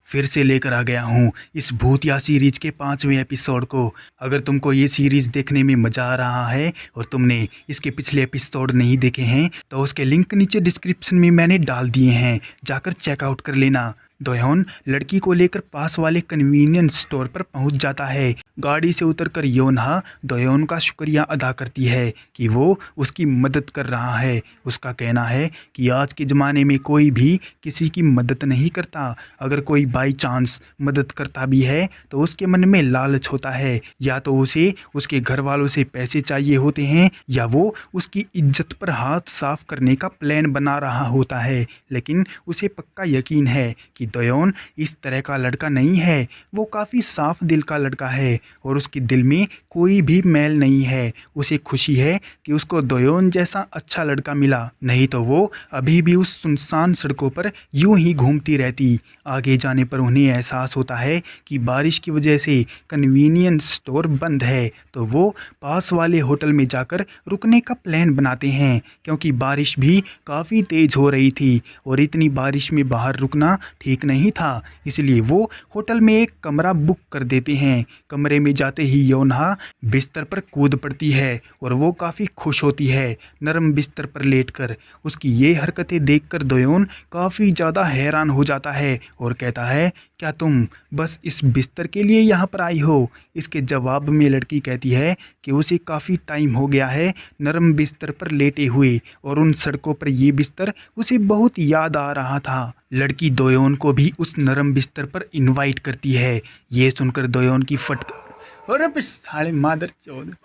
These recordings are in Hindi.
फिर से लेकर आ गया हूँ इस भूतिया सीरीज के 5वें एपिसोड को। अगर तुमको ये सीरीज देखने में मज़ा आ रहा है और तुमने इसके पिछले एपिसोड नहीं देखे हैं तो उसके लिंक नीचे डिस्क्रिप्शन में मैंने डाल दिए हैं, जाकर चेकआउट कर लेना। दोयोन लड़की को लेकर पास वाले कन्वीनियंस स्टोर पर पहुंच जाता है। गाड़ी से उतरकर योनहा दोयोन का शुक्रिया अदा करती है कि वो उसकी मदद कर रहा है। उसका कहना है कि आज के ज़माने में कोई भी किसी की मदद नहीं करता। अगर कोई बाई चांस मदद करता भी है तो उसके मन में लालच होता है, या तो उसे उसके घर वालों से पैसे चाहिए होते हैं या वो उसकी इज्जत पर हाथ साफ करने का प्लान बना रहा होता है। लेकिन उसे पक्का यकीन है कि दोयोन इस तरह का लड़का नहीं है। वो काफ़ी साफ दिल का लड़का है और उसके दिल में कोई भी मैल नहीं है। उसे खुशी है कि उसको दोयोन जैसा अच्छा लड़का मिला, नहीं तो वो अभी भी उस सुनसान सड़कों पर यूं ही घूमती रहती। आगे जाने पर उन्हें एहसास होता है कि बारिश की वजह से कन्वीनियंस स्टोर बंद है, तो वो पास वाले होटल में जाकर रुकने का प्लान बनाते हैं, क्योंकि बारिश भी काफ़ी तेज़ हो रही थी और इतनी बारिश में बाहर रुकना ठीक नहीं था। इसलिए वो होटल में एक कमरा बुक कर देते हैं। कमरे में जाते ही योनहा बिस्तर पर कूद पड़ती है और वो काफ़ी खुश होती है नरम बिस्तर पर लेटकर। उसकी ये हरकतें देखकर दोयोन काफ़ी ज़्यादा हैरान हो जाता है और कहता है, क्या तुम बस इस बिस्तर के लिए यहाँ पर आई हो? इसके जवाब में लड़की कहती है कि उसे काफ़ी टाइम हो गया है नरम बिस्तर पर लेटे हुए और उन सड़कों पर ये बिस्तर उसे बहुत याद आ रहा था। लड़की दोयोन को भी उस नरम बिस्तर पर इनवाइट करती है। ये सुनकर दोयोन की अरे साले मादर चौध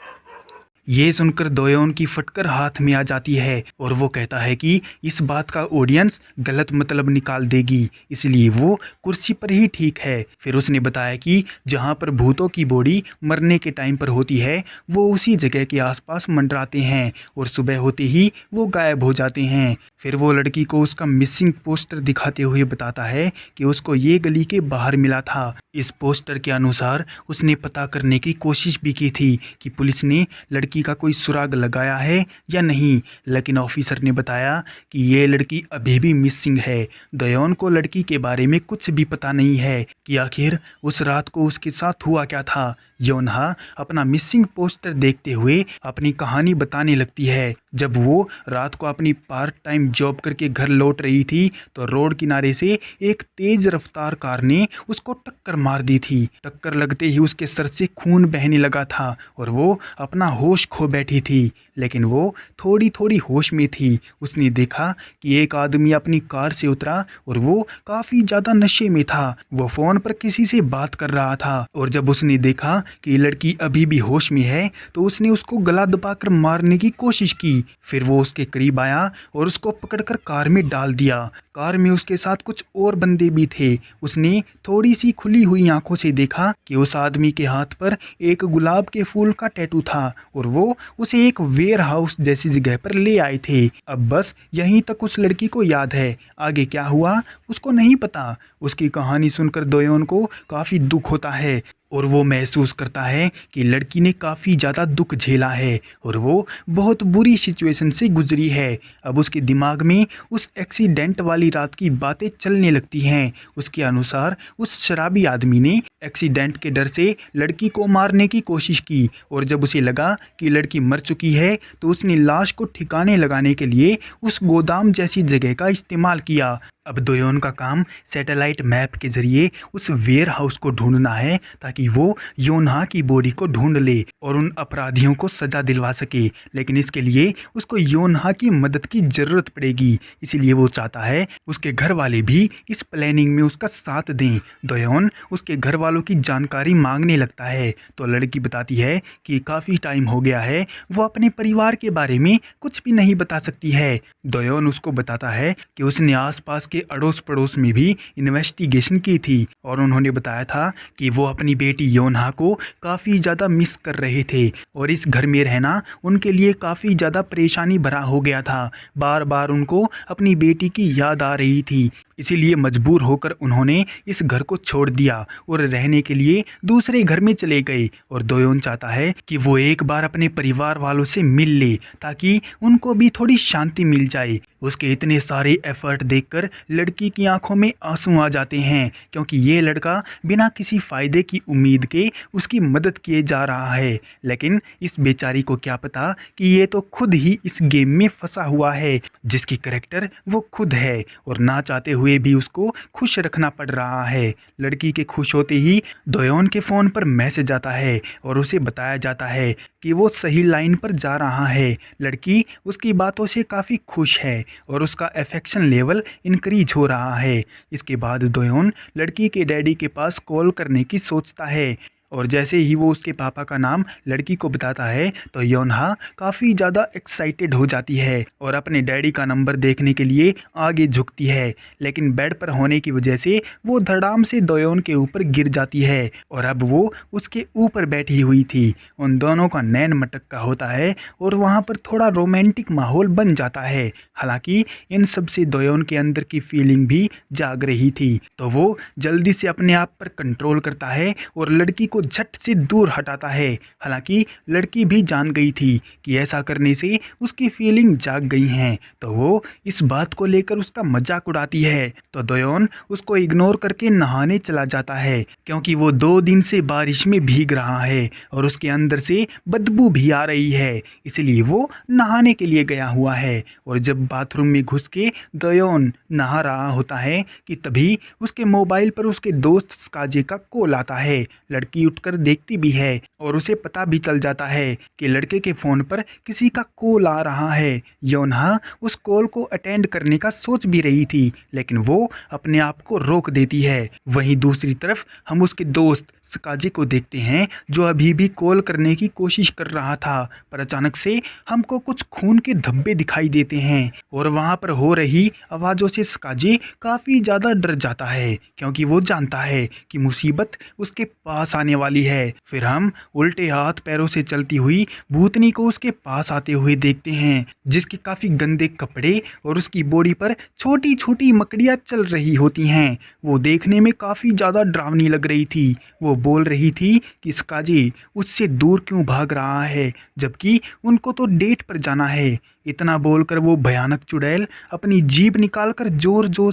ये सुनकर दोयोन की फटकर हाथ में आ जाती है और वो कहता है कि इस बात का ऑडियंस गलत मतलब निकाल देगी, इसलिए वो कुर्सी पर ही ठीक है। फिर उसने बताया कि जहाँ पर भूतों की बॉडी मरने के टाइम पर होती है वो उसी जगह के आसपास मंडराते हैं और सुबह होते ही वो गायब हो जाते हैं। फिर वो लड़की को उसका मिसिंग पोस्टर दिखाते हुए बताता है कि उसको ये गली के बाहर मिला था। इस पोस्टर के अनुसार उसने पता करने की कोशिश भी की थी कि पुलिस ने लड़की का कोई सुराग लगाया है या नहीं, लेकिन ऑफिसर ने बताया कि ये लड़की अभी भी मिसिंग है। दोयोन को लड़की के बारे में कुछ भी पता नहीं है कि आखिर उस रात को उसके साथ हुआ क्या था। योनहा अपना मिसिंग पोस्टर देखते हुए अपनी कहानी बताने लगती है। जब वो रात को अपनी पार्ट टाइम जॉब करके घर लौट रही थी तो रोड किनारे से एक तेज रफ्तार कार ने उसको टक्कर मार दी थी। टक्कर लगते ही उसके सर से खून बहने लगा था और वो अपना होश खो बैठी थी, लेकिन वो थोड़ी थोड़ी होश में थी। उसने देखा कि एक आदमी अपनी कार से उतरा और वो काफ़ी ज़्यादा नशे में था। वो फ़ोन पर किसी से बात कर रहा था और जब उसने देखा कि लड़की अभी भी होश में है तो उसने उसको गला दबाकर मारने की कोशिश की। फिर वो उसके करीब आया और उसको पकड़कर कार में डाल दिया। कार में उसके साथ कुछ और बंदे भी थे। उसने थोड़ी सी खुली हुई आंखों से देखा कि उस आदमी के हाथ पर एक गुलाब के फूल का टैटू था और वो उसे एक वेयर हाउस जैसी जगह पर ले आए थे। अब बस यहीं तक उस लड़की को याद है, आगे क्या हुआ उसको नहीं पता। उसकी कहानी सुनकर दोयोन को काफ़ी दुख होता है और वो महसूस करता है कि लड़की ने काफ़ी ज़्यादा दुख झेला है और वो बहुत बुरी सिचुएशन से गुजरी है। अब उसके दिमाग में उस एक्सीडेंट वाली रात की बातें चलने लगती हैं। उसके अनुसार उस शराबी आदमी ने एक्सीडेंट के डर से लड़की को मारने की कोशिश की और जब उसे लगा कि लड़की मर चुकी है तो उसने लाश को ठिकाने लगाने के लिए उस गोदाम जैसी जगह का इस्तेमाल किया। अब दोयोन का काम सैटेलाइट मैप के जरिए उस वेयर हाउस को ढूंढना है ताकि वो योनहा की बॉडी को ढूंढ ले और उन अपराधियों को सजा दिलवा सके। लेकिन इसके लिए उसको योनहा की मदद की ज़रूरत पड़ेगी, इसीलिए वो चाहता है उसके घर वाले भी इस प्लानिंग में उसका साथ दें। दोयोन उसके घर वालों की जानकारी मांगने लगता है तो लड़की बताती है कि काफ़ी टाइम हो गया है वो अपने परिवार के बारे में कुछ भी नहीं बता सकती है। दोयोन उसको बताता है कि उसने आसपास के अड़ोस पड़ोस में भी इन्वेस्टिगेशन की थी और उन्होंने बताया था कि वो अपनी बेटी योनहा को काफ़ी ज़्यादा मिस कर रहे थे और इस घर में रहना उनके लिए काफ़ी ज़्यादा परेशानी भरा हो गया था। बार बार उनको अपनी बेटी की याद आ रही थी। इसीलिए मजबूर होकर उन्होंने इस घर को छोड़ दिया और रहने के लिए दूसरे घर में चले गए। और दोयोन चाहता है कि वो एक बार अपने परिवार वालों से मिल ले ताकि उनको भी थोड़ी शांति मिल जाए। उसके इतने सारे एफर्ट देखकर लड़की की आंखों में आंसू आ जाते हैं, क्योंकि ये लड़का बिना किसी फायदे की उम्मीद के उसकी मदद किए जा रहा है। लेकिन इस बेचारी को क्या पता कि ये तो खुद ही इस गेम में फंसा हुआ है, जिसकी करैक्टर वो खुद है और ना चाहते हुए भी उसको खुश रखना पड़ रहा है। लड़की के खुश होते ही दोयोन के फ़ोन पर मैसेज आता है और उसे बताया जाता है कि वो सही लाइन पर जा रहा है। लड़की उसकी बातों से काफ़ी खुश है और उसका अफेक्शन लेवल इंक्रीज हो रहा है। इसके बाद दोयोन लड़की के डैडी के पास कॉल करने की सोचता है और जैसे ही वो उसके पापा का नाम लड़की को बताता है तो योनहा काफ़ी ज़्यादा एक्साइटेड हो जाती है और अपने डैडी का नंबर देखने के लिए आगे झुकती है। लेकिन बेड पर होने की वजह से वो धड़ाम से दोयोन के ऊपर गिर जाती है और अब वो उसके ऊपर बैठी हुई थी। उन दोनों का नैन मटक्का होता है और वहाँ पर थोड़ा रोमांटिक माहौल बन जाता है। हालांकि इन सब से दोयोन के अंदर की फीलिंग भी जाग रही थी, तो वो जल्दी से अपने आप पर कंट्रोल करता है और लड़की को झट से दूर हटाता है। हालांकि लड़की भी जान गई थी कि ऐसा करने से उसकी फीलिंग जाग गई हैं, तो वो इस बात को लेकर उसका मजाक उड़ाती है। तो दोयोन उसको इग्नोर करके नहाने चला जाता है, क्योंकि वो 2 दिन से बारिश में भीग रहा है और उसके अंदर से बदबू भी आ रही है, इसलिए वो नहाने के लिए गया हुआ है। और जब बाथरूम में घुस के दोयोन नहा रहा होता है कि तभी उसके मोबाइल पर उसके दोस्त स्काजे का कॉल आता है। लड़की उठकर देखती भी है और उसे पता भी चल जाता है कि लड़के के फ़ोन पर किसी का कॉल आ रहा है। योनहा उस कॉल को अटेंड करने का सोच भी रही थी, लेकिन वो अपने आप को रोक देती है। वहीं दूसरी तरफ हम उसके दोस्त स्काजे को देखते हैं, जो अभी भी कॉल करने की कोशिश कर रहा था, पर अचानक से हमको कुछ खून के धब्बे दिखाई देते हैं और वहाँ पर हो रही आवाज़ों से स्काजे काफ़ी ज़्यादा डर जाता है, क्योंकि वो जानता है कि मुसीबत उसके पास आने वाली है। फिर हम उल्टे हाथ पैरों से चलती हुई भूतनी को उसके पास आते हुए देखते हैं, जिसके काफ़ी गंदे कपड़े और उसकी बॉडी पर छोटी छोटी मकड़ियाँ चल रही होती हैं। वो देखने में काफ़ी ज़्यादा डरावनी लग रही थी। वो बोल रही थी कि स्काजे उससे दूर क्यों भाग रहा है, जबकि उनको तो डेट पर जाना है। इतना बोलकर वो भयानक चुड़ैल अपनी जीभ निकालकर जोर जोर।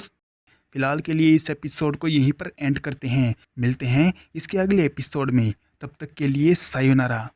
फिलहाल के लिए इस एपिसोड को यहीं पर एंड करते हैं। मिलते हैं इसके अगले एपिसोड में, तब तक के लिए सायोनारा।